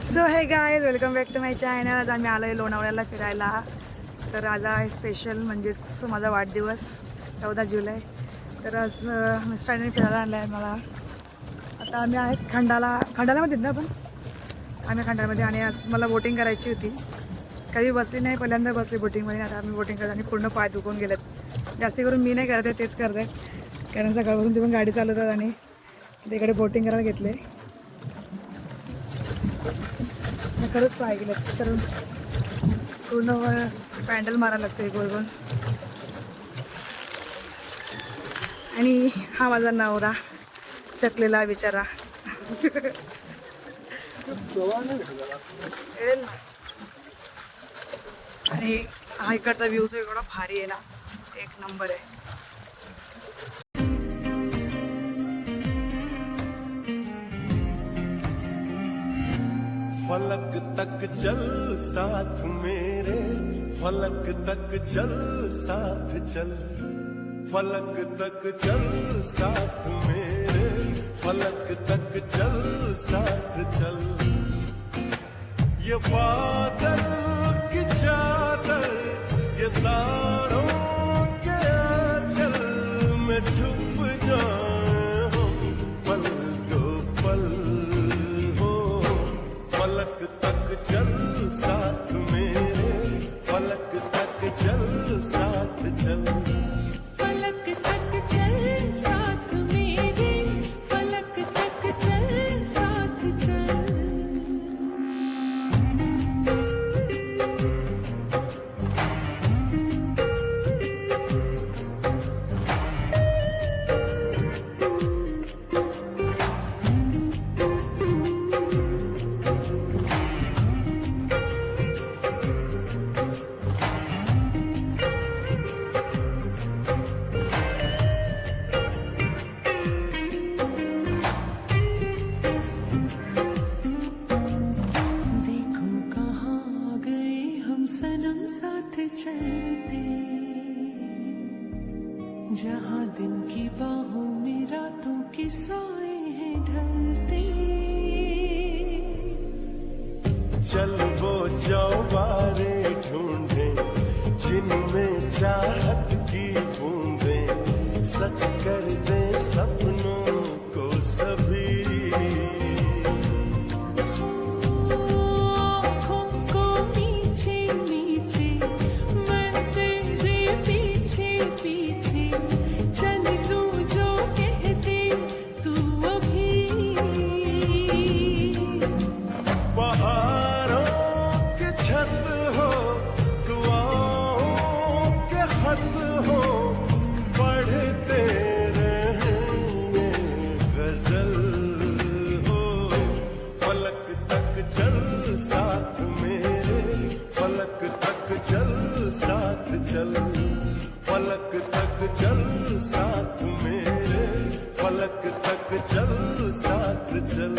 So hey guys, welcome back to my channel. आज आम्ही आलो आहे लोणावळ्याला फिरायला. तर आज आहे स्पेशल, म्हणजेच माझा वाढदिवस 14 जुलै. तर आज मिस्टरांनी फिरायला आणलं आहे मला. आता आम्ही आहेत खंडालामध्ये ना आपण आम्ही खंडामध्ये. आणि आज मला बोटिंग करायची होती. कधी बसली नाही, पहिल्यांदा बसली बोटिंगमध्ये. आता आम्ही बोटिंग करत आणि पूर्ण पाय दुखून गेलेत. जास्ती करून मी नाही करत आहे, तेच करत आहे. कारण सकाळपासून ते पण गाडी चालवतात आणि तिकडे बोटिंग करायला घेतले. खरंच पाय गेलं तर पूर्ण पॅन्डल मारायला लागतं गोल गोल. आणि हा माझा नवरा थकलेला बिचारा. आणि हा इकडचा व्ह्यू जो एवढा भारी आहे ना, एक नंबर आहे. फलक तक चल साथ मेरे, फलक तक चल साथ चल, फलक तक चल साथ मेरे, फलक तक चल साथ चल. ये बादल की चादर, ये तारों के आंचल में छुप जाए हम पल दो पल. फलक तक चल साथ मेरे, फलक तक चल साथ चल, फलक तक चल साथ मेरे, फलक तक चल साथ चल. जहाँ दिन की बाहों में रातों के साए हैं ढलते, चल वो चौबारे ढूंढे जिनमें चाहत की बूंदें सच कर दे सपनों को सभी. साथ मेरे, फलक तक चल साथ चल, फलक तक चल साथ मेरे, फलक तक चल साथ चल.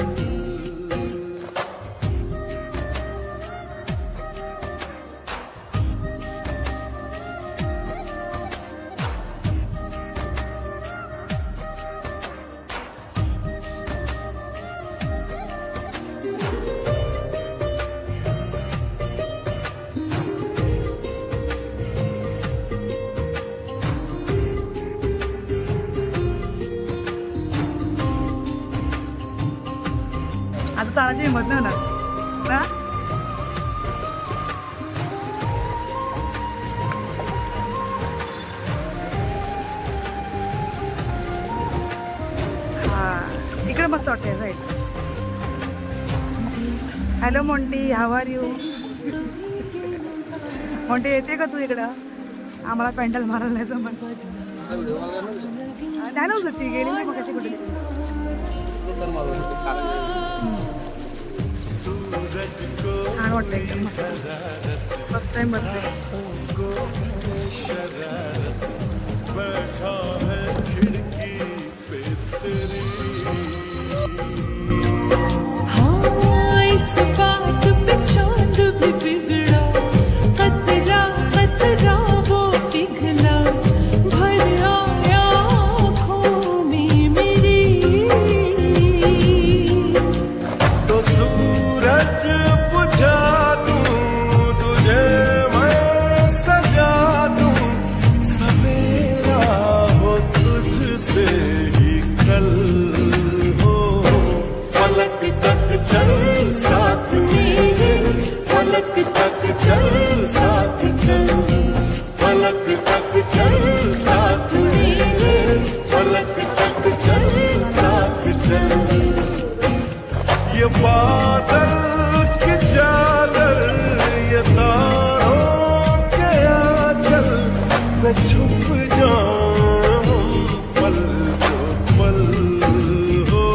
आता चालायची हिंमत नाही होणार ना. हा, इकडे मस्त वाटते side. Hello Monty, how are you? Monty येते का तू इकडं? आम्हाला पॅन्डल मारायला नाही जमत. नाही ना ती गेली नाही मग कशी कुठे. छान वाटतं एकदम मस्त. फर्स्ट टाइम बसले. हाँ इस बात पे चांद भी बिगड़ा, कतरा कतरा वो पिघला, भर आया आँखों में मेरी. तो सूरज फलक तक चल साथ चल, फलक तक चल साथ मेरे, फलक तक चल साथ चल। ये बादल की चादर, ये तारों के आंचल में छुप जाऊं पल दो पल हो।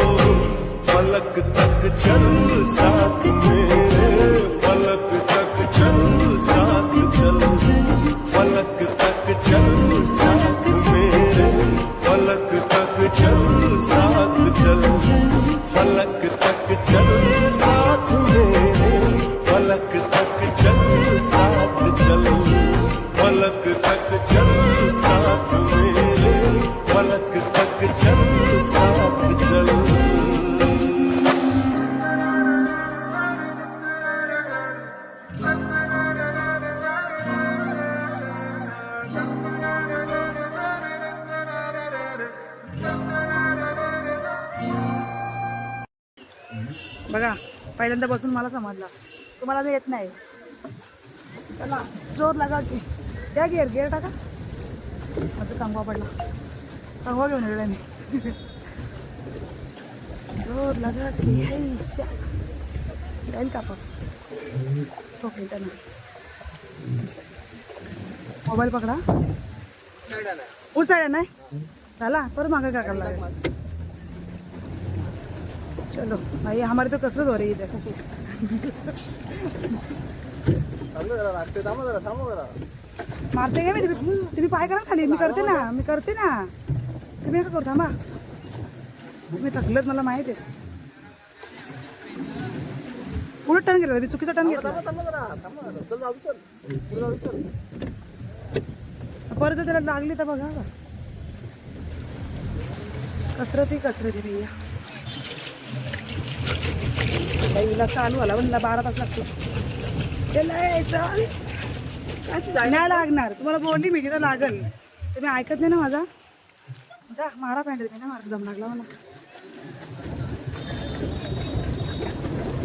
फलक तक चल साथ मेरे, फलक तक चल साथ चल, फलक तक चल साथ मेरे, फलक तक चल साथ चल, फलक तक चल साथ मेरे, फलक तक चल साथ चल, फलक तक चल साथ मेरे, फलक तक चल साथ चल। बघा पहिल्यांदा बसून मला समजला, तुम्हाला तर येत नाही. चला जोर लागा की द्या, गेअर टाका. माझा कंगवा पडला, कंगवा घेऊन येऊ मी. जोर लागा की हैशा जाईल का आपण ओके. त्यांना मोबाईल पकडा, उचळ्या नाही झाला परत मागे काय करायला लागेल. चलो भाई हमारे तो कसरत हो रही है. मारते काय मी, तुम्ही पाय करा खाली. मी करते ना तुम्ही नका करू. थांबा मी थकलत, मला माहित आहे. पुढे टर्न घेतला, मी चुकीचा टर्न घेतला. परत जर त्याला लागली तर बघा का. कसरत भैया. हिला चालू आला पण 12 तास लागतो. नाही लागणार, तुम्हाला बोलली मी की तर लागल. तुम्ही ऐकत नाही ना माझा. जा मारा पॅन्ट मी ना, मारा दम लागला मला.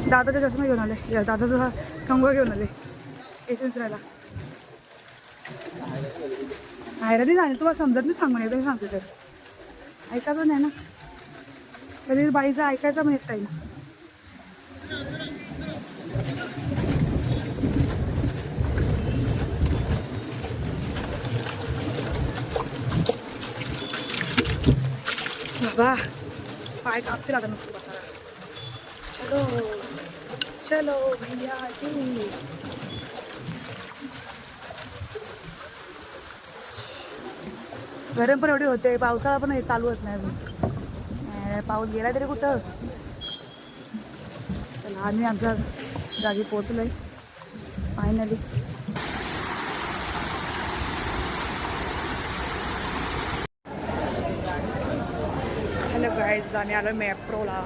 दादाचा चष्मा घेऊन आले, दादाचा कंगवा घेऊन आले केस विचारायला. बाहेर नाही जाणे, तुम्हाला समजत नाही सांगून एकदा मी सांगते तर ऐकायचं नाही ना. कधी बाईचं ऐकायचं पण एक टाईम. बाबा पाय कापतील आता नुसतं बसायला. चलो चलो भैया जी. गरम पण एवढी होते, पावसाळा पण चालू होत नाही अजून. पाऊस गेला तरी कुठं. चला आम्ही आमच्या जागी पोचलोय फायनली. हॅलो गाईज, आम्ही आलो मॅप्रोला.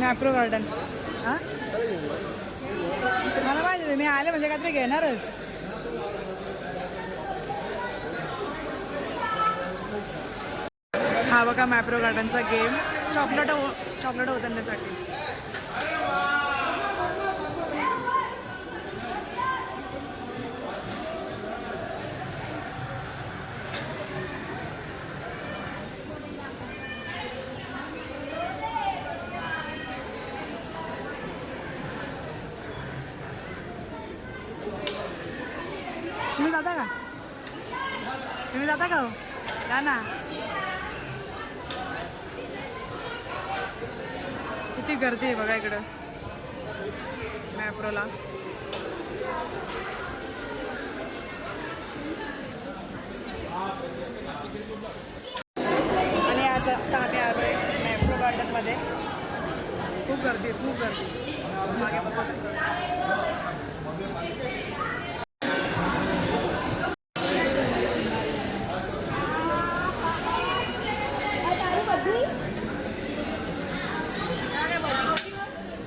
मॅप्रो गार्डन. हां मला माहिती, मी आले म्हणजे काहीतरी घेणारच. हा बघा मॅप्रो गार्डनचा गेम, चॉकलेट उचलण्यासाठी. तुम्ही जाता का हो? जा ना. किती गर्दी आहे बघा इकडं मॅप्रोला. आणि आता आम्ही आलोय मॅप्रो गार्डनमध्ये. खूप गर्दी मागे बघू शकतो.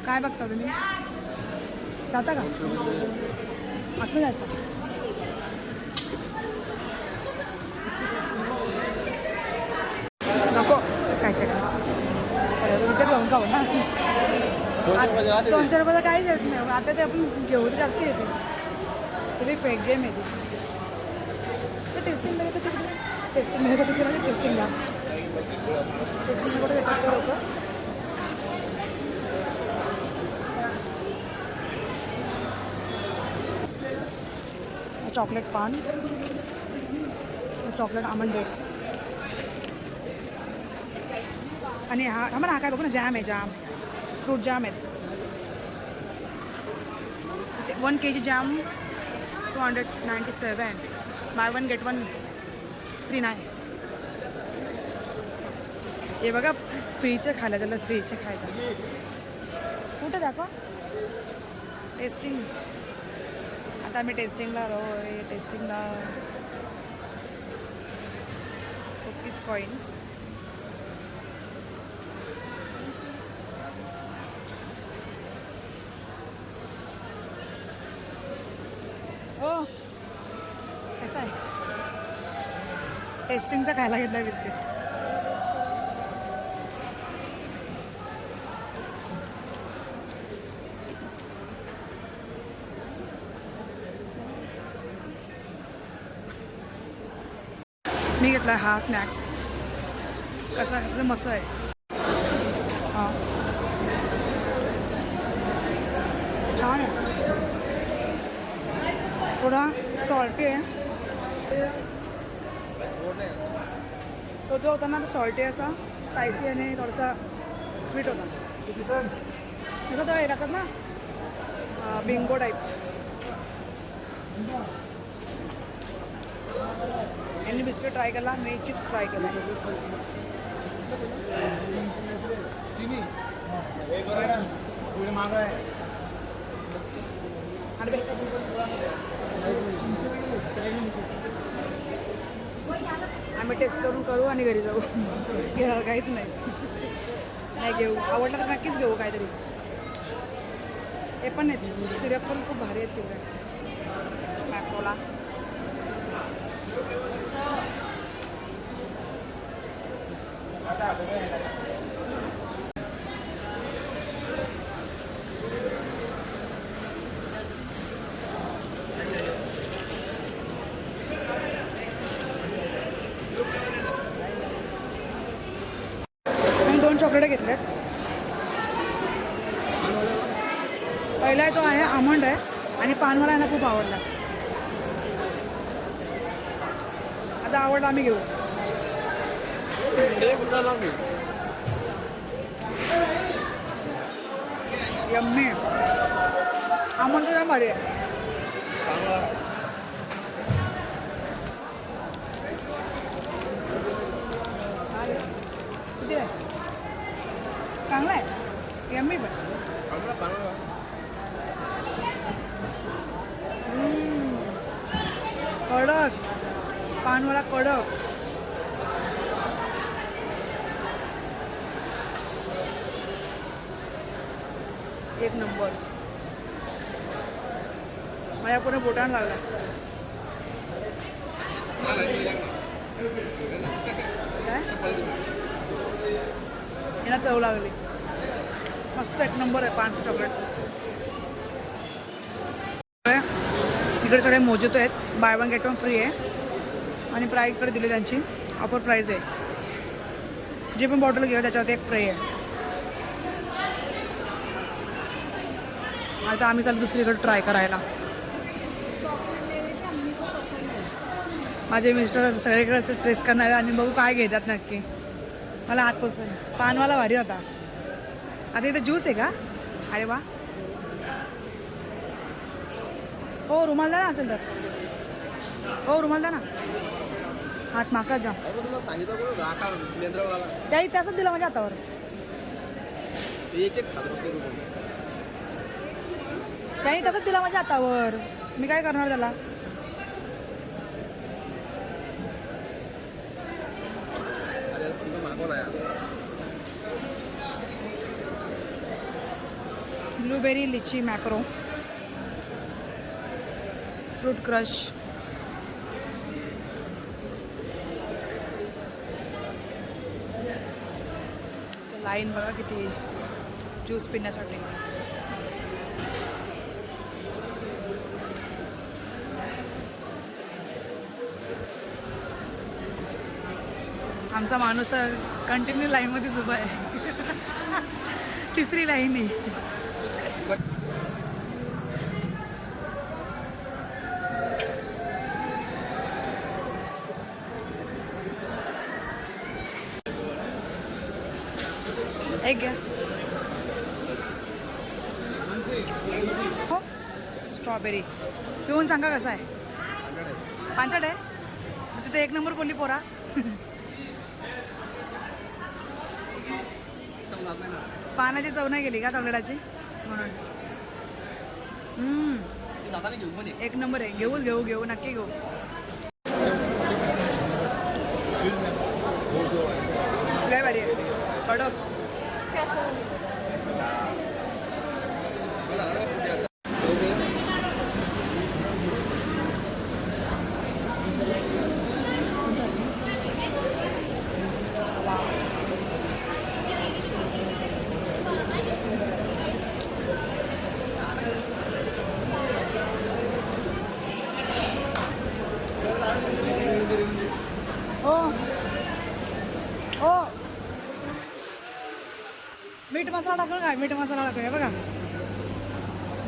काय बघता तुम्ही? जाता का? आतून जायचं. खाऊ ना. 200 रुपयाचं काहीच येत नाही. आता ते आपण घेऊ तर जास्त येते. सगळी फेक गेम येते. ते टेस्टिंगला येतं तिकडे. टेस्टिंगला येतं तिकडे. टेस्टिंगला कुठे येतात तर होतं. चॉकलेट पान, चॉकलेट आमंड डेट्स आणि हा आम्हाला हा काय बघू ना जॅम आहे. जॅम फ्रूट जॅम आहेत. 1 kg jam 297. Buy 1 get 1 free नाही. हे बघा फ्रीचं खायला त्याला. फ्रीचं खायला कुठं दाखवा. टेस्टिंग. आता आम्ही टेस्टिंगला आलो. टेस्टिंगला कुकीज कॉईन. हो कसं आहे. टेस्टिंगचा खायला घेतला बिस्किट. मी घेतला हा स्नॅक्स. कसा आहे एकदम मस्त आहे. हां छान आहे. थोडा सॉल्टी आहे. तो जो होता ना तो सॉल्टी असा स्पायसी आणि थोडासा स्वीट होता. तसं तर हे टाकत ना बिंगो टाईप. यांनी बिस्किट ट्राय केला. मी चिप्स ट्राय केला. आम्ही टेस्ट करू आणि घरी जाऊ. घेणार काहीच नाही घेऊ. आवडलं तर नक्कीच घेऊ काहीतरी. हे पण आहेत सिरप पण खूप भारी आहेत तिकडे मॅप्रोला. आणि 2 चॉकलेट घेतल्यात. पहिला तो आहे आमंड आहे आणि पानवाला यांना खूप आवडला. आता आवडला आम्ही घेऊ. यम्मी. आमंड तर भारी आहे. किती आहे. चांगला आहे. यम्मी पण. कडक पानवाला कडक. एक नंबर. माझ्या पूर्ण बोटान लागला. यांना चव लागली. मस्त एक नंबर आहे पानचं चॉकलेट. इकडे सगळे मोजितो आहेत. बाय 1 get 1 फ्री आहे. आणि प्राईस इकडे दिली त्यांची ऑफर प्राईस आहे. जी पण बॉटल घेऊ त्याच्यावरती एक फ्री आहे. आता आम्ही चालू दुसरीकडे ट्राय करायला. माझे मिस्टर सगळीकडे टेस्ट करणार आणि बघू काय घेतात नक्की. मला हात पसंत. पानवाला भारी होता. आता इथे ज्यूस आहे का. अरे वा. हो रुमाल द्या ना असेल तर. हो रुमाल द्या ना. हात माका जा. त्याही त्याच दिला माझ्या हातावर. त्याही तसंच दिला माझ्या हातावर. मी काय करणार त्याला. ब्लूबेरी लिची मॅक्रो फ्रूट क्रश. लाईन बघा किती. ज्यूस पिण्यासाठी. आमचा माणूस तर कंटिन्यू लाईनमध्येच उभा आहे. तिसरी लाईन आहे. एक घ्या. हो स्ट्रॉबेरी पिऊन सांगा कसा आहे. पांचट आहे. तिथे एक नंबर बोलली पोरा. पानाची चव नाही गेली का चॉकलेटाची म्हणून. एक नंबर आहे. घेऊ नक्की घेऊ. काय भारी आहे. कडक. हो हो मीठ मसाला टाकू काय. मीठ मसाला टाकूया बघा.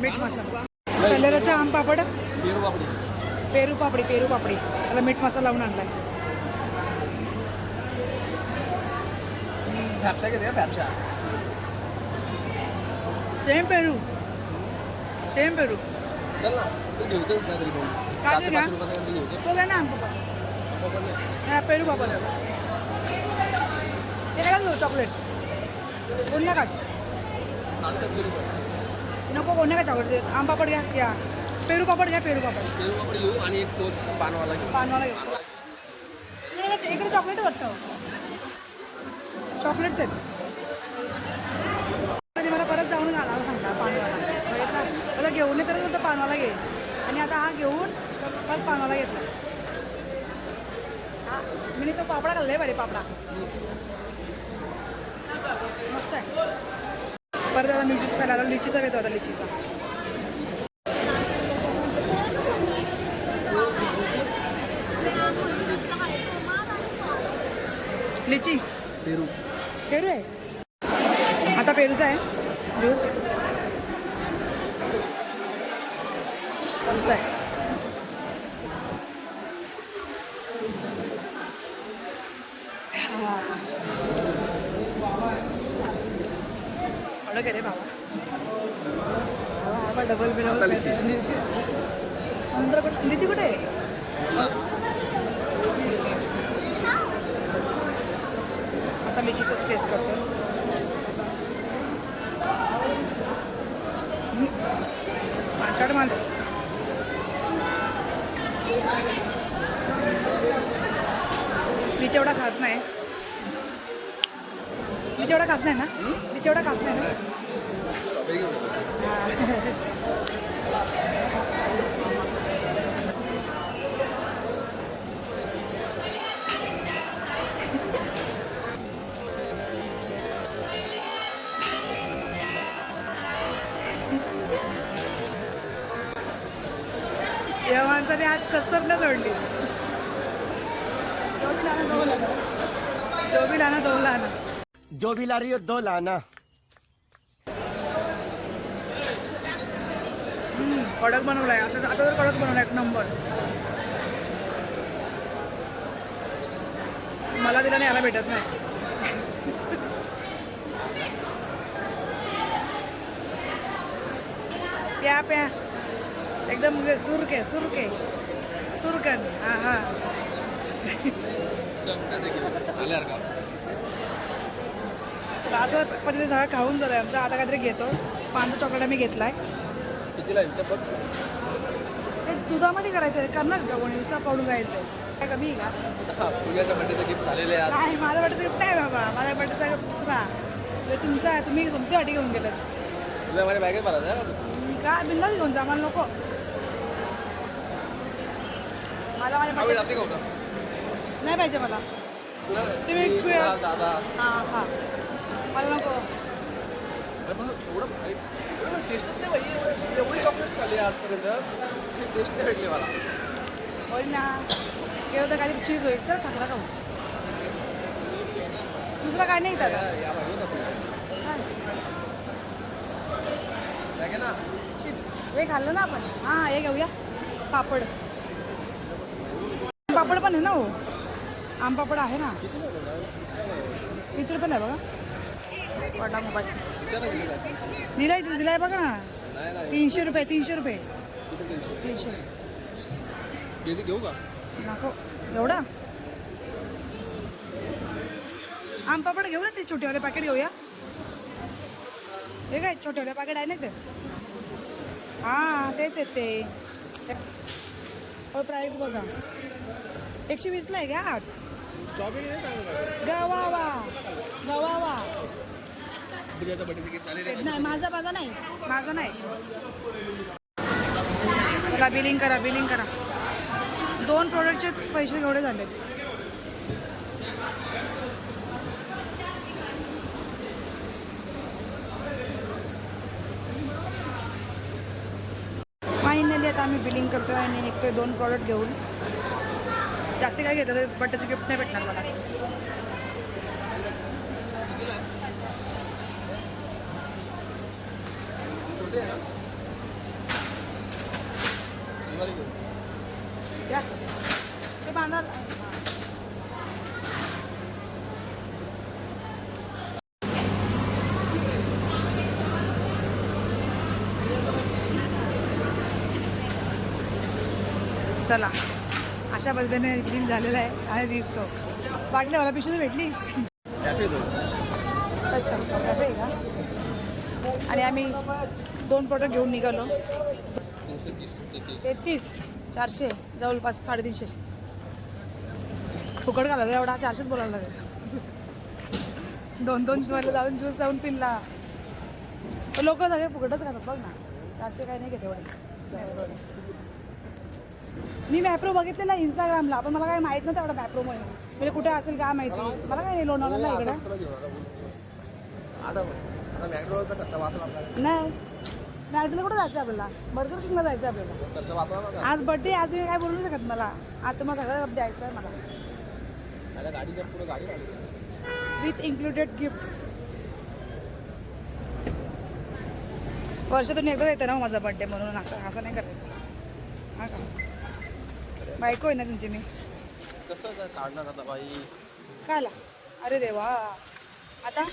मीठ मसाला. कलरचं आम पापड. पेरू पापडी. त्याला मीठ मसाला लावून आणलाय. सेम पेरू. काय घ्या तो घ्या ना आम पापड. पेरू पापड ते काय घेऊ. चॉकलेट कोण काढ नको. कोण का चॉकलेट. आम पापड घ्या. पेरू पापड घ्या. पेरू पापड घेऊ आणि एक तो पानवाला घेऊ. इकडे चॉकलेट वाटतं. चॉकलेट्स आहेत. तरी मला परत जाऊन घालायला सांगता पानवाला. मला घेऊन येतं नंतर पानवाला घेईल. आणि आता हा घेऊन परत पानवाला घेतला. हा मी तो पापडा खाल्लाय. बरे पापडा मस्त आहे. परत आता मी ज्यूस प्यायला लिचीचा घेतो. आता लिचीचा. लिची पेरू आहे. आता पेरूचा आहे ज्यूस. मस्त आहे. रे बाबा डबल बिल. नंतर लिची कुठे आहे. आता लिचीचाच टेस्ट करतो. पांचट माल. लिची एवढा खास नाही. लिची एवढा खास नाही ना. लिची एवढा खास नाही ना. या माणसाने आज कसर न सोडली. जो भी लाना दो लाना. जो भी ला रही हो दो लाना. कडक बनवलाय. आता तर कडक बनवलाय एक नंबर. मला दिला नाही. याला भेटत नाही. प्या एकदम सुरकन. हा असं पद्धतीने सगळं खाऊन झालंय आमचं. आता काहीतरी घेतो. पानचा चॉकलेट आम्ही घेतलाय. ते दुधामध्ये करायचं आहे. करणार का कोणी उसा पावडून राहायचं काय कमी आहे का. नाही माझा बर्थडे गिफ्ट नाही बाबा. माझ्या बर्थडेचा गिफ्ट दुसरा. तुमचा आहे. तुम्ही तुमच्यासाठी घेऊन गेलं का. बिंदास घेऊन जा. मला नको. मला माझ्या नाही पाहिजे मला. तुम्ही हां मला नको. पण एवढं टेस्टच नाही पाहिजे, एवढी चॉकलेट्स खाल्ली आजपर्यंत आणि टेस्ट नाही भेटली मला. होईल ना, केलं तर काहीतरी चीज होईल. चल खाकरा खाऊ. दुसरं काय नाही दादा. या पाहिजे होतं काय घे ना. चिप्स हे खाल्लं ना आपण. हां हे घेऊया. पापड पापड पण आहे ना. हो आम पापड आहे ना. किती रुपयाला आहे बघा. वडा मोबाईल विचारा गेलेला दिलाय दिलाय बघा ना. नाही नाही 300 रुपये 300 रुपये कुठे 300 किती घेऊ का? नको एवढा. आम पापड घेऊ ना. ते छोटेवाले पॅकेट घेऊया. हे काय छोटेवाले पॅकेट आहे ना ते. हां तेच आहेत ते. हो प्राईस बघा 120ला आहे का आज. स्ट्रॉबेरी नाही चांगलं गवावा गवावा. बिर्याचा बड्डेचे किती झालेले नाही माझा नाही माझा नाही. चला बिलिंग करा बिलिंग करा. 2 प्रोडक्टचेच पैसे एवढे झालेत. फायनली आता आम्ही बिलिंग करतोय आणि निघतोय 2 प्रॉडक्ट घेऊन. जास्त काय घेतलं तर बड्डेचं गिफ्ट नाही भेटणार मला. छोटे आहे ना दिवाळी घेऊ. या ते बांधा. चला अशा पद्धतीने बिल झालेलं आहे आणि निघतो. वाटलं मला पिशवी भेटली. कॅफे दो अच्छा कॅफे आहे का. आणि आम्ही 2 प्रोडक्ट घेऊन निघालो. 330 33 400 जवळपास 350. फुकट घाला एवढा 400च बोलायला लागेल. 2-2 वाले जाऊन ज्यूस जाऊन पिल्ला. लोक सगळे फुकटच घालत बघ ना. जास्त काही नाही घेत एवढे. मी मॅप्रो बघितले ना इंस्टाग्रामला. पण मला काही माहीत नव्हतं एवढं मॅप्रोमुळे. म्हणजे कुठे असेल काय माहिती. मला काय नाही लोणावळ्याला इकडे आता मॅकडोचा खर्च वाचला आपल्याला. नाही. मॅकडोला कुठं जायचं आपल्याला. बर्गर किंगला जायचं आपल्याला. खर्च वाचला ना. आज बड्डे. आज तुम्ही काय बोलू शकत मला. आज तुम्हाला सगळं द्यायचं आहे मला. आता गाडीच्या पुढे गाडी लागली विथ इन्क्लुडेड गिफ्ट. वर्षातून एकदा येतं ना माझा बड्डे म्हणून. असं नाही करायचं. हां का बायको आहे ना तुमची. मी कसं काय काढणार आता बाई. काला. अरे देवा आता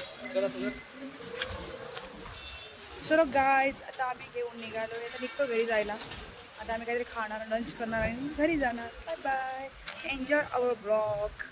चलो गाईज आता आम्ही घेऊन निघालो. आता निघतो घरी जायला. आता आम्ही काहीतरी खाणार लंच करणार आणि घरी जाणार. Bye bye. Enjoy our blog.